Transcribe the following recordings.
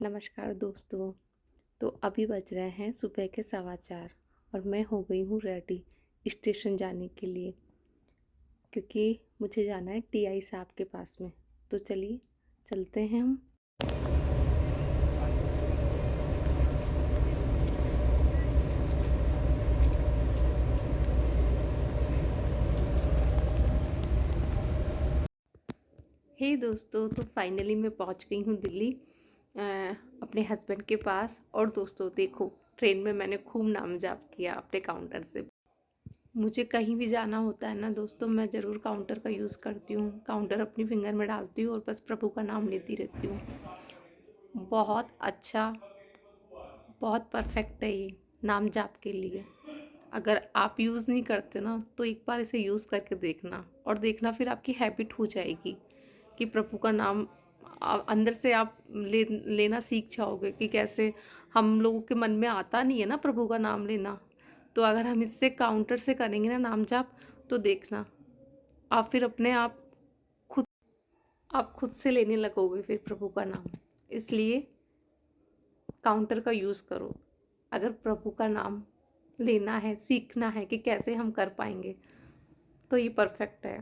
नमस्कार दोस्तों। तो अभी बज रहे हैं सुबह के 4:15 और मैं हो गई हूँ रेडी स्टेशन जाने के लिए, क्योंकि मुझे जाना है टीआई साहब के पास में। तो चलिए चलते हैं हम। हे दोस्तों, तो फाइनली मैं पहुँच गई हूँ दिल्ली अपने हस्बैंड के पास। और दोस्तों देखो, ट्रेन में मैंने खूब नाम जाप किया अपने काउंटर से। मुझे कहीं भी जाना होता है ना दोस्तों, मैं ज़रूर काउंटर का यूज़ करती हूँ। काउंटर अपनी फिंगर में डालती हूँ और बस प्रभु का नाम लेती रहती हूँ। बहुत अच्छा, बहुत परफेक्ट है ये नाम जाप के लिए। अगर आप यूज़ नहीं करते ना, तो एक बार इसे यूज़ करके देखना, और देखना फिर आपकी हैबिट हो जाएगी कि प्रभु का नाम अंदर से आप लेना सीख जाओगे कि कैसे। हम लोगों के मन में आता नहीं है ना प्रभु का नाम लेना। तो अगर हम इससे काउंटर से करेंगे ना नाम जाप, तो देखना आप फिर अपने खुद आप खुद से लेने लगोगे फिर प्रभु का नाम। इसलिए काउंटर का यूज़ करो अगर प्रभु का नाम लेना है, सीखना है कि कैसे हम कर पाएंगे, तो ये परफेक्ट है।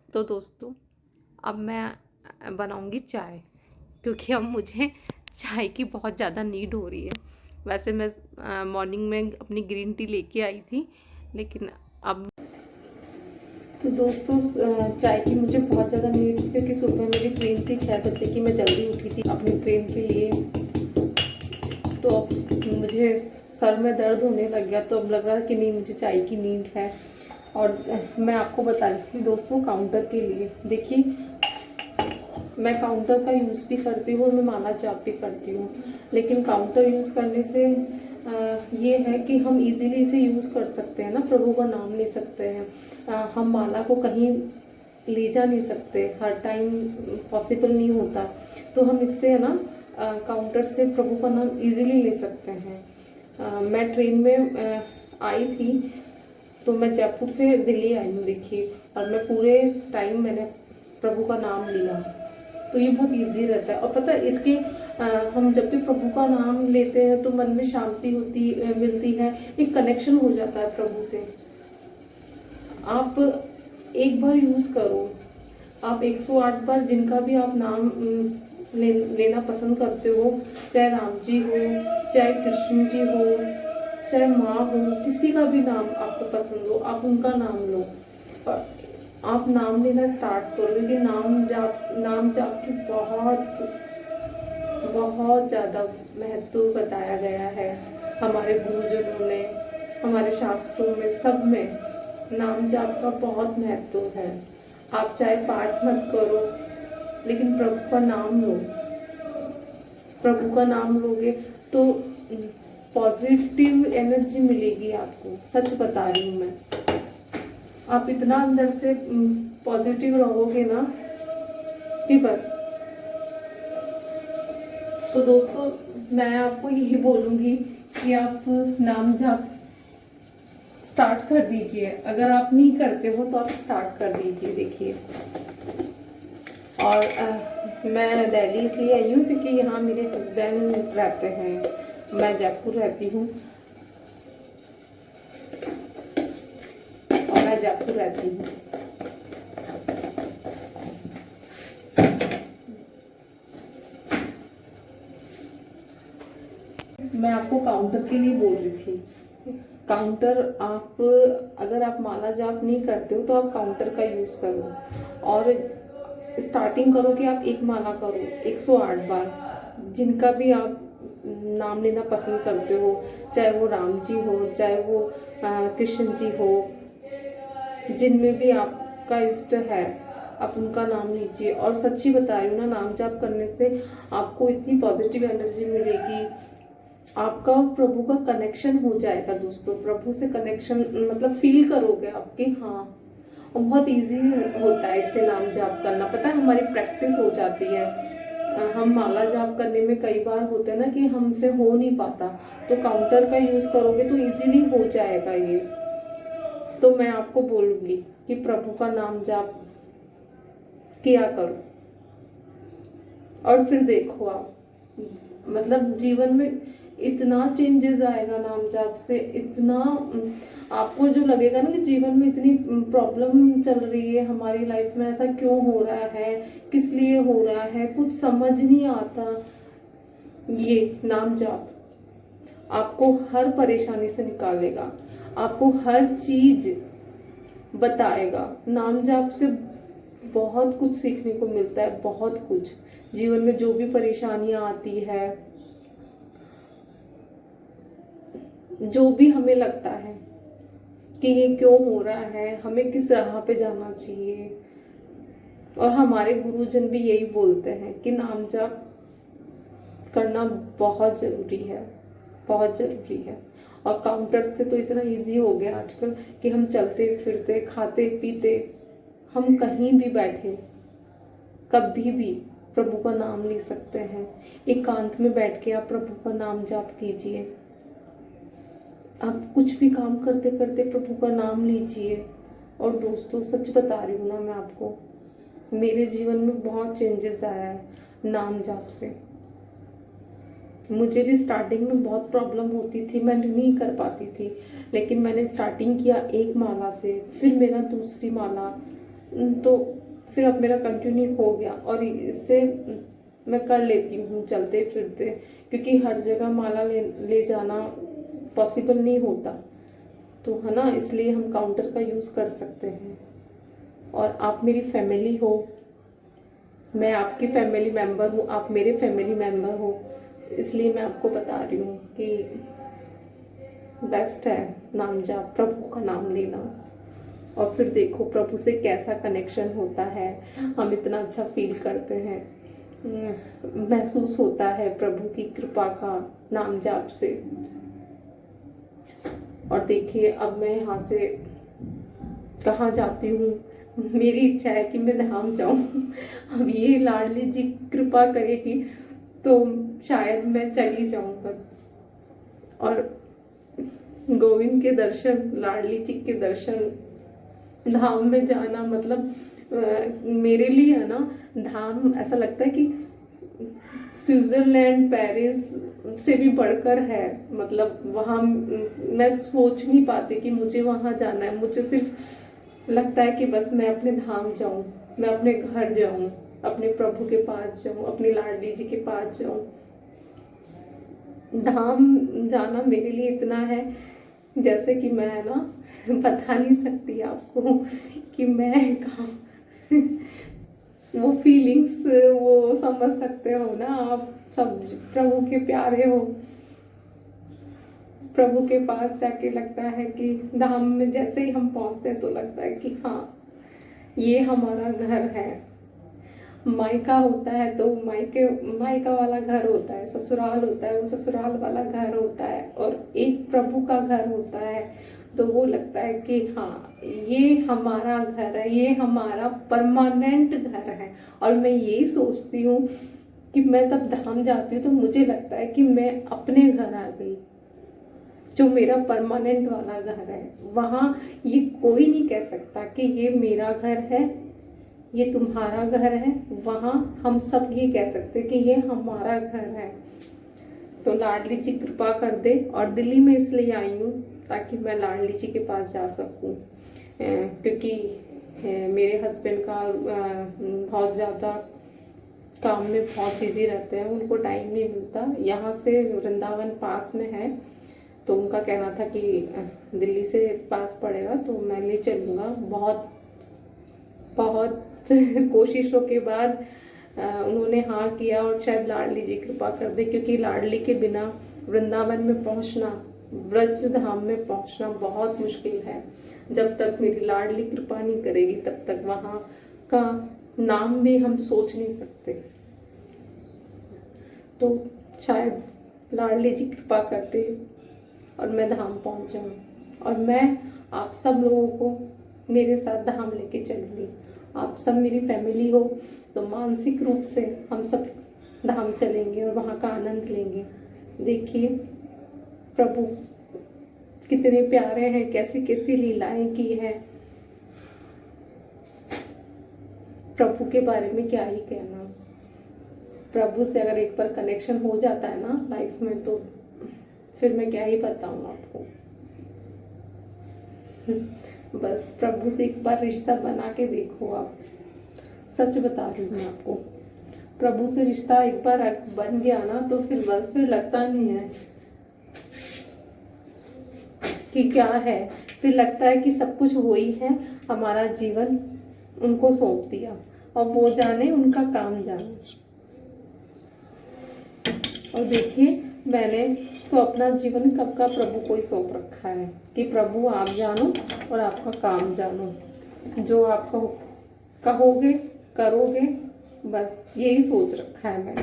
तो दोस्तों अब मैं बनाऊंगी चाय, क्योंकि अब मुझे चाय की बहुत ज़्यादा नीड हो रही है। वैसे मैं मॉर्निंग में अपनी ग्रीन टी लेके आई थी, लेकिन अब तो दोस्तों चाय की मुझे बहुत ज़्यादा नीड थी, क्योंकि सुबह मेरी ट्रेन थी 6 बजे की। मैं जल्दी उठी थी अपनी ट्रेन के लिए। तो अब मुझे सर में दर्द होने लग गया, तो अब लग रहा कि नहीं, मुझे चाय की नीड है। और मैं आपको बता रही थी दोस्तों काउंटर के लिए। देखिए, मैं काउंटर का यूज़ भी करती हूँ और मैं माला जाप भी करती हूँ, लेकिन काउंटर यूज़ करने से ये है कि हम इजीली इसे यूज़ कर सकते हैं ना, प्रभु का नाम ले सकते हैं। हम माला को कहीं ले जा नहीं सकते, हर टाइम पॉसिबल नहीं होता। तो हम इससे है ना काउंटर से प्रभु का नाम इजीली ले सकते हैं। मैं ट्रेन में आई थी, तो मैं जयपुर से दिल्ली आई हूँ देखिए, और मैं पूरे टाइम मैंने प्रभु का नाम लिया। तो ये बहुत इजी रहता है। और पता है इसके हम जब भी प्रभु का नाम लेते हैं तो मन में शांति मिलती है, एक कनेक्शन हो जाता है प्रभु से। आप एक बार यूज करो, आप 108 बार जिनका भी आप नाम लेना पसंद करते हो, चाहे राम जी हो, चाहे कृष्ण जी हो, चाहे माँ हो, किसी का भी नाम आपको पसंद हो, आप उनका नाम लो और आप नाम लेना स्टार्ट करो। क्योंकि नाम जाप की बहुत बहुत ज़्यादा महत्व बताया गया है हमारे गुरुजनों ने, हमारे शास्त्रों में, सब में नाम जाप का बहुत महत्व है। आप चाहे पाठ मत करो, लेकिन प्रभु का नाम लो। प्रभु का नाम लोगे तो पॉजिटिव एनर्जी मिलेगी आपको, सच बता रही हूँ मैं। आप इतना अंदर से पॉजिटिव रहोगे ना कि बस। तो दोस्तों मैं आपको यही बोलूँगी कि आप नाम जाप स्टार्ट कर दीजिए। अगर आप नहीं करते हो तो आप स्टार्ट कर दीजिए। देखिए, और मैं दिल्ली इसलिए आई हूँ क्योंकि यहाँ मेरे हस्बैंड रहते हैं, मैं जयपुर रहती हूँ और मैं जयपुर रहती हूँ। मैं आपको काउंटर के लिए बोल रही थी। काउंटर आप, अगर आप माला जाप नहीं करते हो तो आप काउंटर का यूज़ करो, और स्टार्टिंग करो कि आप एक माला करो 108 बार, जिनका भी आप नाम लेना पसंद करते हो, चाहे वो राम जी हो, चाहे वो कृष्ण जी हो, जिनमें भी आपका इष्ट है आप उनका नाम लीजिए। और सच्ची बता रही हूँ ना, नाम जाप करने से आपको इतनी पॉजिटिव एनर्जी मिलेगी, आपका और प्रभु का कनेक्शन हो जाएगा दोस्तों। प्रभु से कनेक्शन मतलब फील करोगे आपकी, हाँ। और बहुत इजी होता है इससे नाम जाप करना। पता है, हमारी प्रैक्टिस हो जाती है। हम माला जाप करने में कई बार होते हैं ना कि हमसे हो नहीं पाता, तो काउंटर का यूज करोगे तो इजीली हो जाएगा ये। तो मैं आपको बोलूंगी कि प्रभु का नाम जाप किया करो। और फिर देखो आप, मतलब जीवन में इतना चेंजेस आएगा नाम जाप से, इतना आपको जो लगेगा ना कि जीवन में इतनी प्रॉब्लम चल रही है हमारी लाइफ में, ऐसा क्यों हो रहा है, किस लिए हो रहा है, कुछ समझ नहीं आता। ये नाम जाप आपको हर परेशानी से निकालेगा, आपको हर चीज बताएगा। नाम जाप से बहुत कुछ सीखने को मिलता है, बहुत कुछ। जीवन में जो भी परेशानियां आती है, जो भी हमें लगता है कि ये क्यों हो रहा है, हमें किस राह पे जाना चाहिए, और हमारे गुरुजन भी यही बोलते हैं कि नाम जाप करना बहुत जरूरी है, बहुत जरूरी है। और काउंटर से तो इतना इजी हो गया आजकल कि हम चलते फिरते खाते पीते, हम कहीं भी बैठे कभी भी प्रभु का नाम ले सकते हैं। एकांत में बैठ के आप प्रभु का नाम जाप कीजिए, आप कुछ भी काम करते करते प्रभु का नाम लीजिए। और दोस्तों सच बता रही हूँ ना मैं आपको, मेरे जीवन में बहुत चेंजेस आया है नाम जाप से। मुझे भी स्टार्टिंग में बहुत प्रॉब्लम होती थी, मैं नहीं कर पाती थी, लेकिन मैंने स्टार्टिंग किया एक माला से, फिर मेरा दूसरी माला, तो फिर अब मेरा कंटिन्यू हो गया। और इससे मैं कर लेती हूँ चलते फिरते, क्योंकि हर जगह माला ले जाना पॉसिबल नहीं होता, तो है ना, इसलिए हम काउंटर का यूज़ कर सकते हैं। और आप मेरी फैमिली हो, मैं आपकी फैमिली मेम्बर हूँ, आप मेरे फैमिली मेम्बर हो, इसलिए मैं आपको बता रही हूँ कि बेस्ट है नाम जाप, प्रभु का नाम लेना। और फिर देखो प्रभु से कैसा कनेक्शन होता है, हम इतना अच्छा फील करते हैं, महसूस होता है प्रभु की कृपा का नाम जाप से। और देखिए अब मैं यहाँ से कहाँ जाती हूँ, मेरी इच्छा है कि मैं धाम जाऊँ। अब ये लाडली जी कृपा करेगी तो शायद मैं चली जाऊँ बस। और गोविंद के दर्शन, लाडली जी के दर्शन, धाम में जाना मतलब मेरे लिए है ना, धाम ऐसा लगता है कि स्विट्जरलैंड पेरिस से भी बढ़कर है। मतलब वहाँ मैं सोच नहीं पाती कि मुझे वहाँ जाना है, मुझे सिर्फ लगता है कि बस मैं अपने धाम जाऊँ, मैं अपने घर जाऊँ, अपने प्रभु के पास जाऊँ, अपनी लाडली जी के पास जाऊँ। धाम जाना मेरे लिए इतना है जैसे कि मैं ना बता नहीं सकती आपको कि मैं कहाँ वो फीलिंग्स वो समझ सकते हो ना आप सब, प्रभु के प्यारे हो। प्रभु के पास जाके लगता है कि धाम में जैसे ही हम पहुंचते हैं तो लगता है कि हाँ ये हमारा घर है। मायका होता है तो मायका वाला घर होता है, ससुराल होता है वो ससुराल वाला घर होता है, और एक प्रभु का घर होता है, तो वो लगता है कि हाँ ये हमारा घर है, ये हमारा परमानेंट घर है। और मैं यही सोचती हूँ कि मैं तब धाम जाती हूँ तो मुझे लगता है कि मैं अपने घर आ गई, जो मेरा परमानेंट वाला घर है। वहाँ ये कोई नहीं कह सकता कि ये मेरा घर है, ये तुम्हारा घर है। वहाँ हम सब ये कह सकते कि ये हमारा घर है। तो लाडली जी कृपा कर दे। और दिल्ली में इसलिए आई हूँ ताकि मैं लाडली जी के पास जा सकूँ, क्योंकि मेरे हस्बैंड का बहुत ज़्यादा काम में बहुत बिजी रहते हैं, उनको टाइम नहीं मिलता। यहाँ से वृंदावन पास में है, तो उनका कहना था कि दिल्ली से पास पड़ेगा तो मैं ले चलूँगा। बहुत बहुत कोशिशों के बाद उन्होंने हाँ किया, और शायद लाडली जी कृपा कर दे, क्योंकि लाडली के बिना वृंदावन में पहुंचना, ब्रज धाम में पहुंचना बहुत मुश्किल है। जब तक मेरी लाडली कृपा नहीं करेगी तब तक वहाँ का नाम भी हम सोच नहीं सकते। तो शायद लाडली जी कृपा करते और मैं धाम पहुंच जाऊँ, और मैं आप सब लोगों को मेरे साथ धाम लेके चलूँगी। आप सब मेरी फैमिली हो तो मानसिक रूप से हम सब धाम चलेंगे और वहाँ का आनंद लेंगे। देखिए प्रभु कितने प्यारे हैं, कैसी कैसी लीलाएं की है। प्रभु के बारे में क्या ही कहना। प्रभु से अगर एक बार कनेक्शन हो जाता है ना लाइफ में, तो फिर मैं क्या ही बताऊँ आपको। बस प्रभु से एक बार रिश्ता बना के देखो आप, सच बता रही हूँ मैं आपको। प्रभु से रिश्ता एक बार बन गया ना, तो फिर बस फिर लगता नहीं है कि क्या है, फिर लगता है कि सब कुछ वही है, हमारा जीवन उनको सौंप दिया और वो जाने, उनका काम जाने। और देखिए मैंने तो अपना जीवन कब का प्रभु को ही सौंप रखा है कि प्रभु आप जानो और आपका काम जानो, जो आप कहोगे करोगे, बस यही सोच रखा है मैंने।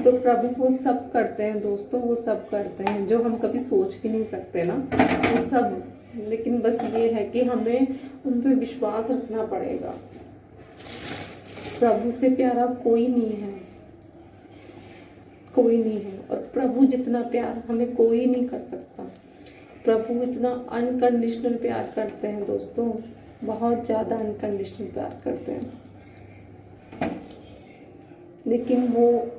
तो प्रभु वो सब करते हैं दोस्तों, वो सब करते हैं जो हम कभी सोच भी नहीं सकते ना, वो सब। लेकिन बस ये है कि हमें उन पे विश्वास रखना पड़ेगा। प्रभु से प्यारा कोई नहीं है, कोई नहीं है। और प्रभु जितना प्यार हमें कोई नहीं कर सकता। प्रभु इतना अनकंडीशनल प्यार करते हैं दोस्तों, बहुत ज़्यादा अनकंडीशनल प्यार करते हैं। लेकिन वो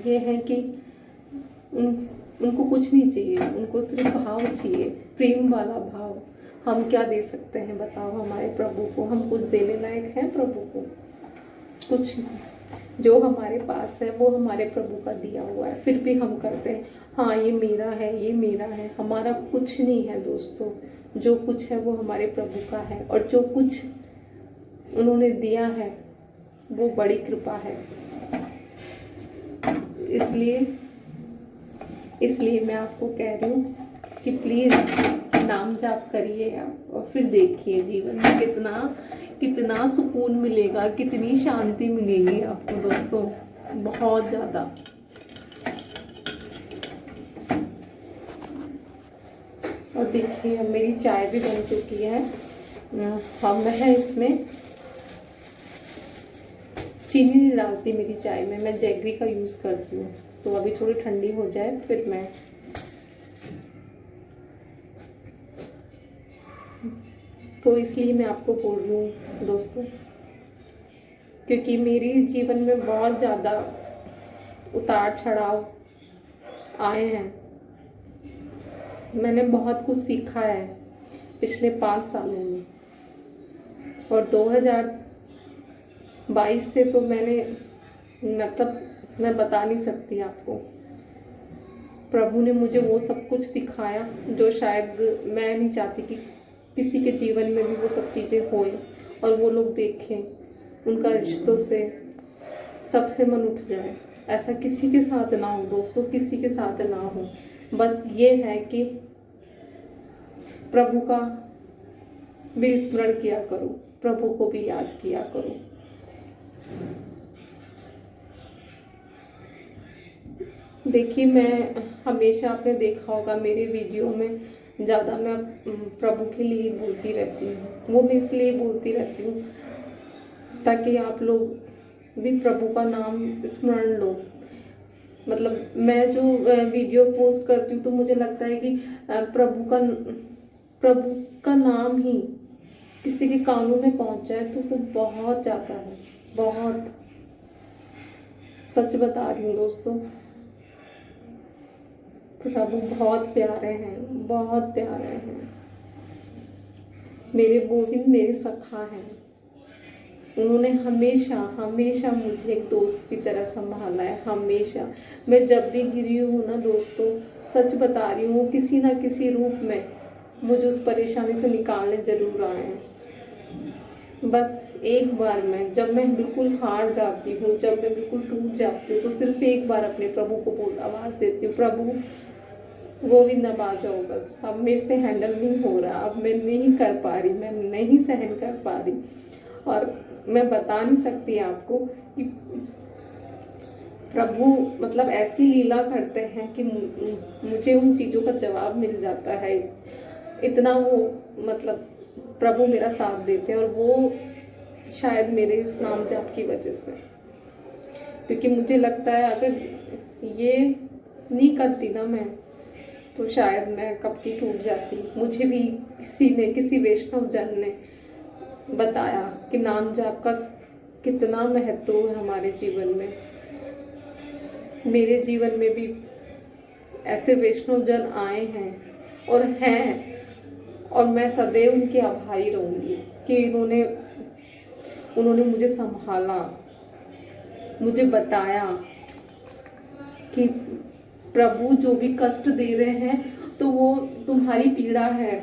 ये है कि उनको कुछ नहीं चाहिए, उनको सिर्फ भाव चाहिए, प्रेम वाला भाव। हम क्या दे सकते हैं बताओ हमारे प्रभु को? हम कुछ देने लायक हैं प्रभु को? कुछ नहीं। जो हमारे पास है वो हमारे प्रभु का दिया हुआ है, फिर भी हम करते हैं हाँ ये मेरा है, ये मेरा है। हमारा कुछ नहीं है दोस्तों, जो कुछ है वो हमारे प्रभु का है। और जो कुछ उन्होंने दिया है वो बड़ी कृपा है। इसलिए मैं आपको कह रही हूँ कि प्लीज़ नाम जाप करिए आप, और फिर देखिए जीवन में कितना सुकून मिलेगा, कितनी शांति मिलेगी आपको दोस्तों, बहुत ज़्यादा। और देखिए अब मेरी चाय भी बन चुकी है। हम मैं इसमें चीनी नहीं डालती मेरी चाय में, मैं जैगरी का यूज़ करती हूँ। तो अभी थोड़ी ठंडी हो जाए फिर मैं तो इसलिए मैं आपको बोल रही हूँ दोस्तों, क्योंकि मेरे जीवन में बहुत ज़्यादा उतार चढ़ाव आए हैं। मैंने बहुत कुछ सीखा है पिछले 5 सालों में, और 2022 से तो मैं बता नहीं सकती आपको। प्रभु ने मुझे वो सब कुछ दिखाया जो शायद मैं नहीं चाहती कि किसी के जीवन में भी वो सब चीज़ें होएं और वो लोग देखें, उनका रिश्तों से सबसे मन उठ जाए। ऐसा किसी के साथ ना हो दोस्तों, किसी के साथ ना हो। बस ये है कि प्रभु का भी स्मरण किया करो, प्रभु को भी याद किया करो। देखिए मैं हमेशा, आपने देखा होगा मेरे वीडियो में ज़्यादा मैं प्रभु के लिए बोलती रहती हूँ। वो मैं इसलिए बोलती रहती हूँ ताकि आप लोग भी प्रभु का नाम स्मरण लो। मतलब मैं जो वीडियो पोस्ट करती हूँ तो मुझे लगता है कि प्रभु का नाम ही किसी के कानों में पहुँच जाए तो वो बहुत ज़्यादा है, बहुत। सच बता रही हूँ दोस्तों, प्रभु बहुत प्यारे हैं, बहुत प्यारे हैं। मेरे गोविंद मेरे सखा हैं। उन्होंने हमेशा हमेशा मुझे एक दोस्त की तरह संभाला है, हमेशा। मैं जब भी गिरी हूँ ना दोस्तों, सच बता रही हूँ, किसी ना किसी रूप में मुझे उस परेशानी से निकालने जरूर आए हैं। बस एक बार जब मैं बिल्कुल हार जाती हूँ, जब मैं बिल्कुल टूट जाती हूँ, तो सिर्फ एक बार अपने प्रभु को आवाज़ देती हूँ, प्रभु गोविंद अब आ जाओ, बस अब मेरे से हैंडल नहीं हो रहा, अब मैं नहीं कर पा रही, मैं नहीं सहन कर पा रही। और मैं बता नहीं सकती आपको कि प्रभु मतलब ऐसी लीला करते हैं कि मुझे उन चीज़ों का जवाब मिल जाता है। इतना वो मतलब प्रभु मेरा साथ देते हैं, और वो शायद मेरे इस नाम जाप की वजह से, क्योंकि मुझे लगता है अगर ये नहीं करती ना मैं, तो शायद मैं कब की टूट जाती। मुझे भी किसी वैष्णव जन ने बताया कि नाम जाप का कितना महत्व है हमारे जीवन में। मेरे जीवन में भी ऐसे वैष्णव जन आए हैं और हैं, और मैं सदैव उनकी आभारी रहूंगी कि उन्होंने मुझे संभाला, मुझे बताया कि प्रभु जो भी कष्ट दे रहे हैं तो वो तुम्हारी पीड़ा है,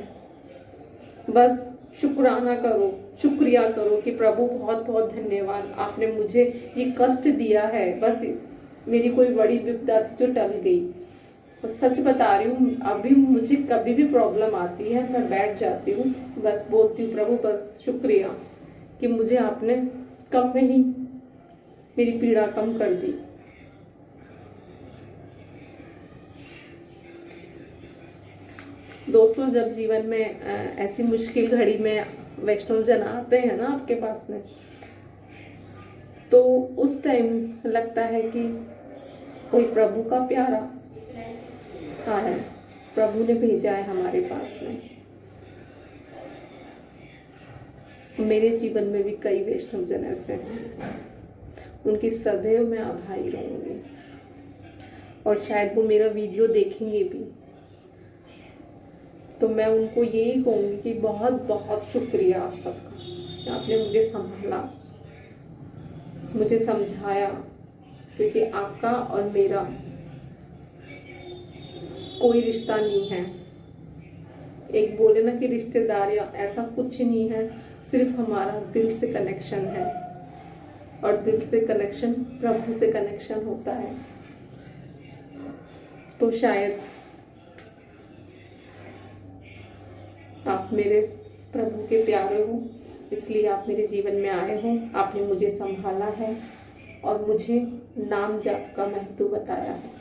बस शुक्राना करो, शुक्रिया करो कि प्रभु बहुत बहुत धन्यवाद, आपने मुझे ये कष्ट दिया है, बस मेरी कोई बड़ी विपदा थी जो टल गई। और सच बता रही हूँ, अभी मुझे कभी भी प्रॉब्लम आती है, मैं बैठ जाती हूँ, बस बोलती हूँ प्रभु बस शुक्रिया कि मुझे आपने कम में ही मेरी पीड़ा कम कर दी। दोस्तों, जब जीवन में ऐसी मुश्किल घड़ी में वैष्णव जन आते हैं ना आपके पास में, तो उस टाइम लगता है कि कोई प्रभु का प्यारा है, प्रभु ने भेजा है हमारे पास में। मेरे जीवन में भी कई वैष्णव जन ऐसे हैं, उनकी सदैव मैं आभारी रहूंगी, और शायद वो मेरा वीडियो देखेंगे भी, तो मैं उनको यही कहूंगी कि बहुत बहुत शुक्रिया आप सबका, आपने मुझे संभाला, मुझे समझाया, क्योंकि आपका और मेरा कोई रिश्ता नहीं है। एक बोले ना कि रिश्तेदार या ऐसा कुछ नहीं है, सिर्फ हमारा दिल से कनेक्शन है, और दिल से कनेक्शन प्रभु से कनेक्शन होता है। तो शायद आप मेरे प्रभु के प्यारे हो, इसलिए आप मेरे जीवन में आए हो, आपने मुझे संभाला है और मुझे नाम जाप का महत्व बताया है।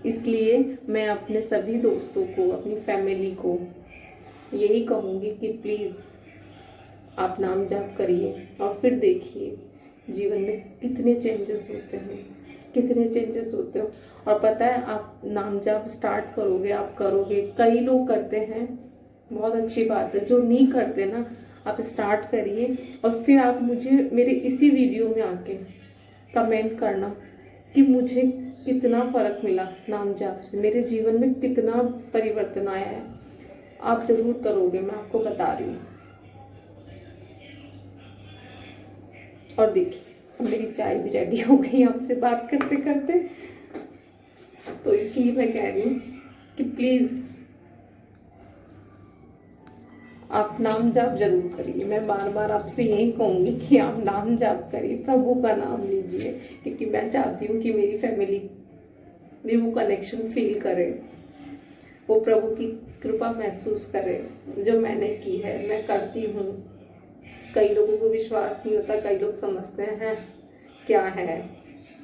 इसलिए मैं अपने सभी दोस्तों को, अपनी फैमिली को यही कहूँगी कि प्लीज़ आप नाम जाप करिए, और फिर देखिए जीवन में कितने चेंजेस होते हैं, कितने चेंजेस होते हो। और पता है, आप नाम जाप स्टार्ट करोगे, आप करोगे, कई लोग करते हैं, बहुत अच्छी बात है, जो नहीं करते ना आप स्टार्ट करिए, और फिर आप मुझे मेरे इसी वीडियो में आके कमेंट करना कि मुझे कितना फ़र्क मिला नाम जाप से, मेरे जीवन में कितना परिवर्तन आया है। आप जरूर करोगे, मैं आपको बता रही हूँ। और देखिए मेरी चाय भी रेडी हो गई आपसे बात करते करते, तो इसलिए मैं कह रही हूँ कि प्लीज़ आप नाम जाप जरूर करिए। मैं बार बार आपसे यही कहूँगी कि आप नाम जाप करिए, प्रभु का नाम लीजिए, क्योंकि मैं चाहती हूँ कि मेरी फैमिली भी वो कनेक्शन फील करे, वो प्रभु की कृपा महसूस करे जो मैंने की है, मैं करती हूँ। कई लोगों को विश्वास नहीं होता, कई लोग समझते हैं क्या है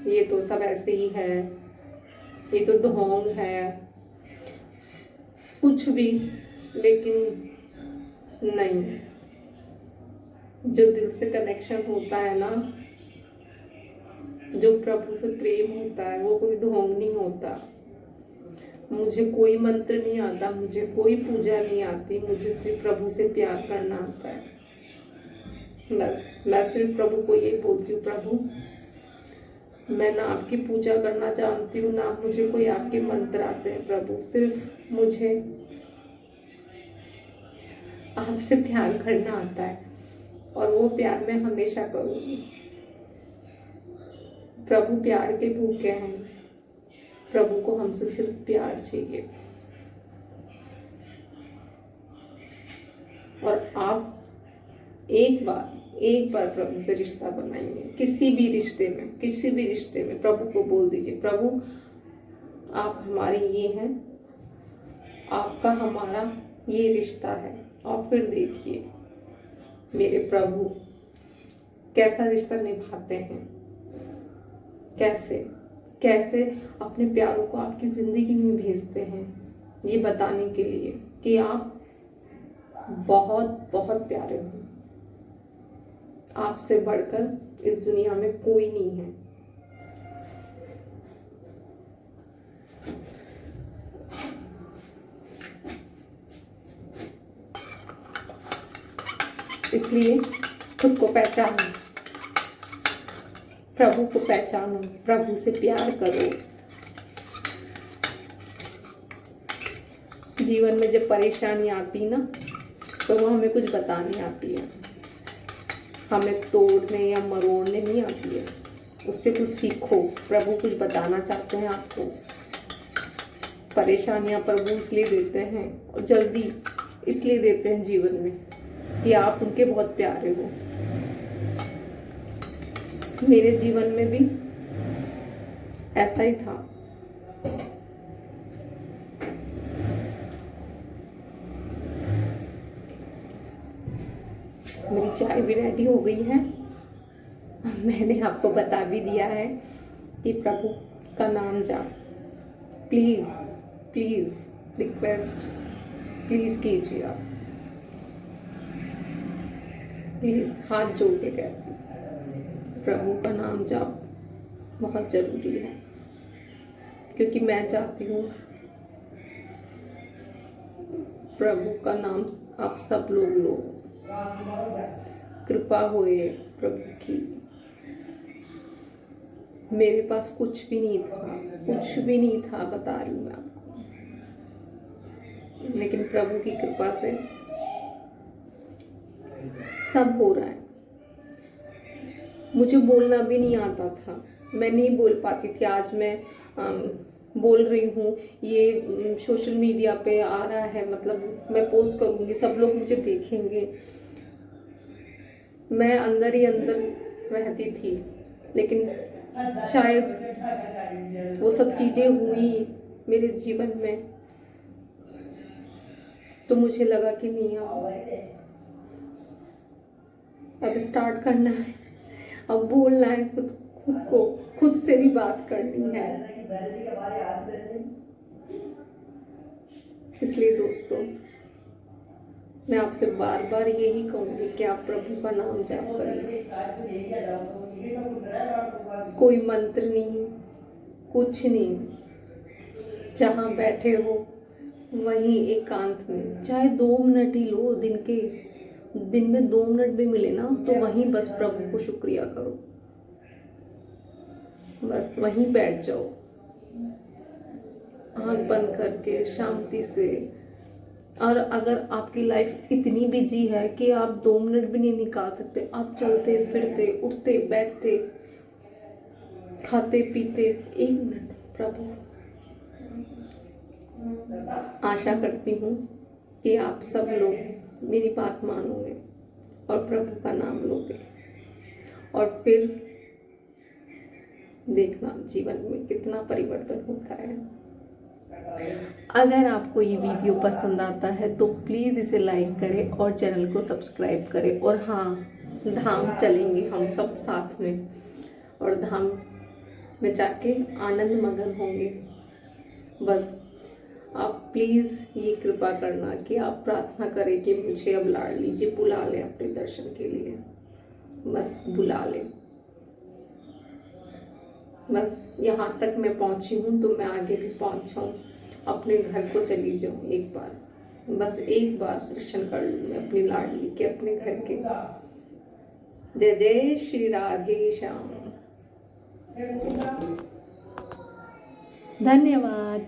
ये, तो सब ऐसे ही है, ये तो ढोंग है, कुछ भी, लेकिन नहीं, जो दिल से कनेक्शन होता है ना, जो प्रभु से प्रेम होता है, वो कोई ढोंग नहीं होता। मुझे कोई मंत्र नहीं आता, मुझे कोई पूजा नहीं आती, मुझे सिर्फ प्रभु से प्यार करना आता है। बस मैं सिर्फ प्रभु को ये बोलती हूँ, प्रभु मैं ना आपकी पूजा करना जानती हूँ, ना मुझे कोई आपके मंत्र आते हैं, प्रभु सिर्फ मुझे आपसे प्यार करना आता है, और वो प्यार मैं हमेशा करूँगी। प्रभु प्यार के भूखे हैं, प्रभु को हमसे सिर्फ प्यार चाहिए। और आप एक बार प्रभु से रिश्ता बनाइए, किसी भी रिश्ते में प्रभु को बोल दीजिए, प्रभु आप हमारे ये हैं, आपका हमारा ये रिश्ता है। और फिर देखिए मेरे प्रभु कैसा रिश्ता निभाते हैं, कैसे कैसे अपने प्यारों को आपकी जिंदगी में भेजते हैं, ये बताने के लिए कि आप बहुत बहुत प्यारे हो, आपसे बढ़कर इस दुनिया में कोई नहीं है। इसलिए खुद को पहचानो, प्रभु को पहचानो, प्रभु से प्यार करो। जीवन में जब परेशानी आती ना, तो वो हमें कुछ बताने आती है, हमें तोड़ने या मरोड़ने नहीं आती है। उससे कुछ सीखो। प्रभु कुछ बताना चाहते हैं आपको। परेशानियां प्रभु इसलिए देते हैं और जल्दी इसलिए देते हैं जीवन में कि आप उनके बहुत प्यारे हो। मेरे जीवन में भी ऐसा ही था। मेरी चाय भी रेडी हो गई है। मैंने आपको बता भी दिया है कि प्रभु का नाम जाप प्लीज प्लीज रिक्वेस्ट प्लीज कीजिए आप। प्लीज हाथ जोड़ के कहती हूँ, प्रभु का नाम जाप बहुत जरूरी है, क्योंकि मैं चाहती हूँ प्रभु का नाम आप सब लोग लो। कृपा होए प्रभु की। मेरे पास कुछ भी नहीं था, कुछ भी नहीं था, बता रही हूँ मैं आपको, लेकिन प्रभु की कृपा से सब हो रहा है। मुझे बोलना भी नहीं आता था, मैं नहीं बोल पाती थी। आज मैं बोल रही हूँ, ये सोशल मीडिया पे आ रहा है, मतलब मैं पोस्ट करूँगी, सब लोग मुझे देखेंगे। मैं अंदर ही अंदर रहती थी, लेकिन शायद वो सब चीज़ें हुई मेरे जीवन में, तो मुझे लगा कि नहीं, अब स्टार्ट करना है, अब बोलना है, खुद को खुद से भी बात करनी है। इसलिए दोस्तों, मैं आपसे बार बार यही कहूँगी कि आप प्रभु का नाम जाप करिए। कोई मंत्र नहीं, कुछ नहीं, जहाँ बैठे हो वहीं एकांत में, चाहे 2 मिनट ही लो, दिन में 2 मिनट भी मिले ना, तो वहीं बस प्रभु को शुक्रिया करो, बस वहीं बैठ जाओ आंख बंद करके शांति से। और अगर आपकी लाइफ इतनी बिजी है कि आप 2 मिनट भी नहीं निकाल सकते, आप चलते फिरते उठते बैठते खाते पीते 1 मिनट प्रभु, आशा करती हूँ कि आप सब लोग मेरी बात मानोगे और प्रभु का नाम लोगे, और फिर देखना जीवन में कितना परिवर्तन होता है। अगर आपको ये वीडियो पसंद आता है तो प्लीज़ इसे लाइक करें और चैनल को सब्सक्राइब करें। और हाँ, धाम चलेंगे हम सब साथ में, और धाम में जाके आनंद मगन होंगे। बस आप प्लीज़ ये कृपा करना कि आप प्रार्थना करें कि मुझे अब लाडली जी बुला ले अपने दर्शन के लिए, बस बुला ले। बस यहाँ तक मैं पहुँची हूँ, तो मैं आगे भी पहुँच जाऊँ, अपने घर को चली जाऊँ एक बार, बस एक बार दर्शन कर लूँ मैं अपनी लाडली के, अपने घर के। जय जय श्री राधे श्याम। धन्यवाद।